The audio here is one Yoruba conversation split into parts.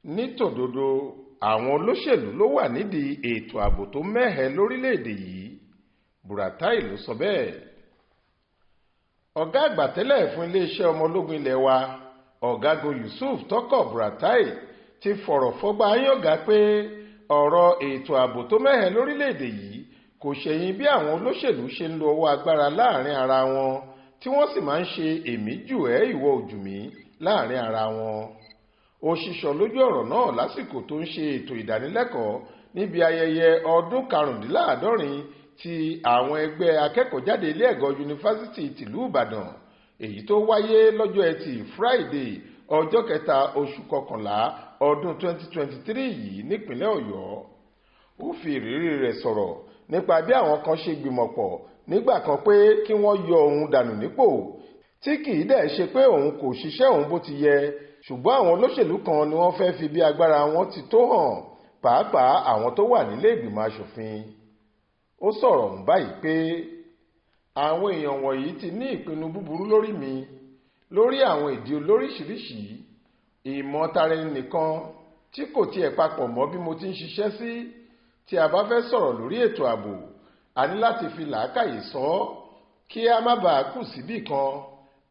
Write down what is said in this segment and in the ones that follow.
Ní Tododo, àwọn olóṣèlú ló wà nídìí ètò ààbò tó mẹ́hẹ lórílẹ̀‐èdè yìí. Buratai ló sọ bẹ́ẹ̀. Ọ̀gá àgbà tẹ́lẹ̀ fún iléeṣẹ́ ọmọ ológun ilẹ̀ wa, Ọ̀gágun Yusuf Tọkọ Buratai ti fọ̀rọ̀ fọ́gbà yànga pé ọ̀rọ̀ ètò ààbò tó mẹ́hẹ lórílẹ̀‐èdè yìí kò ṣẹ̀yìn bí àwọn olóṣèlú ṣe ń lo ọwọ́ agbára láàrin ara wọn tí wọ́n sì máa ń ṣe èmi jù ẹ́ ìwọ ojú mi láàrin ara wọn. Ó ṣíṣọ lójú ọ̀rọ̀ náà lásìkò tó ń ṣe ètò ìdánilẹ́kọ̀ọ́ níbi ayẹyẹ ọdún 75 ti àwọn ẹgbẹ́ akẹ́kọ̀ọ́jáde ilé ẹ̀kọ́ yunifásitì tìlú Ìbàdàn, èyí tó wáyé lọ́jọ́ Ẹtì Friday ọjọ́ 3 oṣù kọkànlá ọdún 2023 yìí nípínlẹ̀ Ọ̀yọ́. Ó fi ìrírí rẹ̀ sọ̀rọ̀ nípa bí àwọn kan ṣe gbìmọ̀pọ̀ nígbà kan pé kí wọ́n yọ òun dànù nípò, tí kì í dẹ̀ ṣe pé òun kò ṣiṣẹ́ òun bó ti yẹ, ṣùgbọ́n àwọn olóṣèlú kan ni wọ́n fẹ́ fi bí agbára wọn ti tó hàn, pàápàá àwọn tó wà nílé ìgbìmọ̀ aṣòfin. Ó sọ̀rọ̀ ọ̀hún báyìí pé àwọn èèyàn wọ̀nyí ti ní ìpinnu búburú lórí mi, lórí àwọn ìdí olóríṣiríṣi, ìmọ̀ tara ẹni nìkan tí kò tiẹ̀ papọ̀ mọ́ bí mo ti ń ṣiṣẹ́ sí. Tí a bá fẹ́ sọ̀rọ̀ lórí ètò ààbò, a ní láti fi làákàyè sọ ọ́ kí a má bàa kù síbì kan.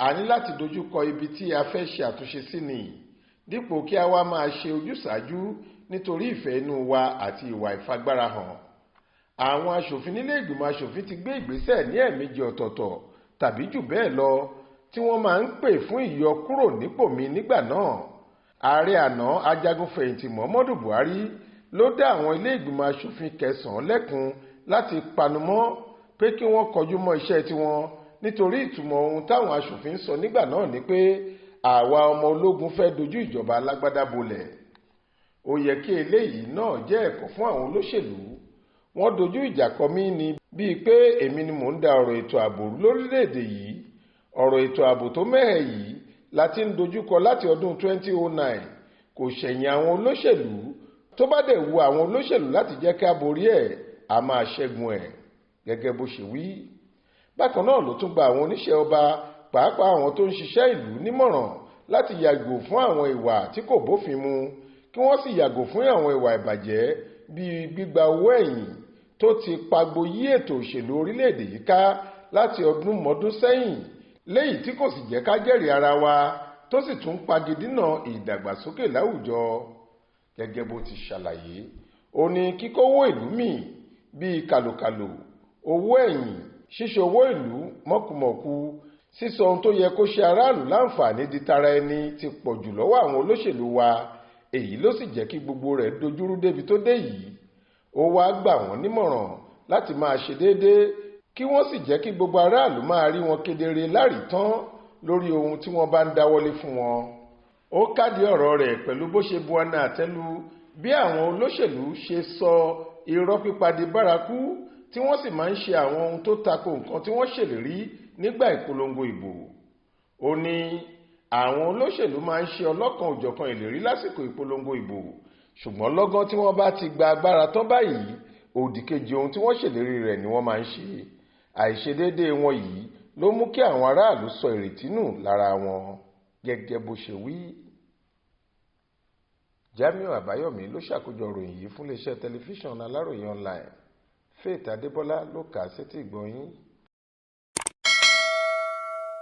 A ní láti dojúkọ ibi tí a fẹ́ ṣe àtúnṣe sí ni, dípò kí a wá máa ṣe ojúsàájú nítorí ìfẹ́ inú wa àti ìwà ìfagbára hàn. Àwọn aṣòfin nílé ìgbìmọ̀ aṣòfin ti gbé ìgbésẹ̀ ní ẹ̀ẹ̀mejì ọ̀tọ̀ọ̀tọ̀ tàbí jù bẹ́ẹ̀ lọ tí wọ́n máa ń pè fún ìyọkúrò nípò mi nígbà náà. Ààrẹ àná ajagunfẹ̀yìntì Muhammadu Buhari ló dá àwọn ilé ìgbìmọ̀ aṣòfin 9 lẹ́kun láti panumọ́ pé kí wọ́n kọjú mọ́ iṣẹ́ tiwọn, nítorí ìtumọ̀ ohun táwọn aṣòfin sọ nígbà náà ni pé àwa ọmọ ológun fẹ́ dojú ìjọba alágbádá bolẹ̀. Ó yẹ kí eléyìí náà jẹ́ ẹ̀kọ́ fún àwọn olóṣèlú. Wọ́n dojú ìjà kọ mí ni bíi pé èmi ni mò ń da ọ̀rọ̀ ètò ààbò lórílẹ̀‐èdè yìí. Ọ̀rọ̀ ètò ààbò tó mẹ́hẹ yìí la ti ń dojúkọ láti ọdún 2009. Kò ṣẹ̀yìn àwọn olóṣèlú. Tó bá dẹ̀ wu àwọn olóṣèlú láti jẹ́ ká borí ẹ̀, a máa ṣẹ́gun ẹ̀, gẹ́gẹ́ bó ṣe wí. Bákan náà ló tún gba àwọn oníṣẹ́ ọba, pàápàá àwọn tó ń ṣiṣẹ́ ìlú, nímọ̀ràn láti yàgò fún àwọn ìwà tí kò bófin mu, kí wọ́n sì yàgò fún àwọn ìwà ìbàjẹ́ bíi gbígba owó ẹ̀yìn tó ti pagbo yí ètò òṣèlú orílẹ̀-èdè yìí ká láti ọdún mọ́dún sẹ́yìn, léyìí tí kò sì jẹ́ ká jẹ́rìí ara wa, tó sì tún pagidínà ìdàgbàsókè láwùjọ. Gẹ́gẹ́ bó ti ṣàlàyé, ó ní kíkówó ìlú mì bíi kàlòkàlò, owó ẹ̀yìn, ṣíṣe owó ìlú mọ̀kùmọ̀kù, sísọ ohun tó yẹ kó ṣe aráàlú láǹfààní di tara ẹni ti pọ̀ jù lọ́wọ́ àwọn olóṣèlú wa. Èyí ló sì jẹ́ kí gbogbo rẹ̀ dojúrú débi tó dé yìí. Ó wá gbà wọ́n nímọ̀ràn láti máa ṣe déédéé, kí wọ́n sì jẹ́ kí gbogbo aráàlú máa rí wọn kedere láàrítán lórí ohun tí wọ́n bá ń dáwọ́lé fún wọn. Ó kádìí ọ̀rọ̀ rẹ̀ pẹ̀lú bó ṣe bu ọ̀nà àtẹ́lu bí àwọn olóṣèlú ṣe sọ irọ́ pípa di bárakú, tí wọ́n sì máa ń ṣe àwọn ohun tó tako nǹkan tí wọ́n ṣèlérí nígbà ìpolongo ìbò. Ó ní àwọn olóṣèlú máa ń ṣe ọlọ́kan òjọ̀kan ìlérí lásìkò ìpolongo ìbò, ṣùgbọ́n lọ́gán tí wọ́n bá ti gba agbára tán báyìí, òdì kejì ohun tí wọ́n ṣèlérí rẹ̀ ni wọ́n máa ń ṣe. Àìṣedéédéé wọn yìí ló mú kí àwọn aráàlú sọ ìrètí nù lára wọn, gẹ́gẹ́ bó ṣe wí. Jamiu Àbáyọ̀mí ló ṣàkójọ ìròyìn yìí fún iléeṣẹ́ tẹlifíṣàn Aláròyé online. Faith Adébọ́lá ló kà á sétí ìgbọ́ yín.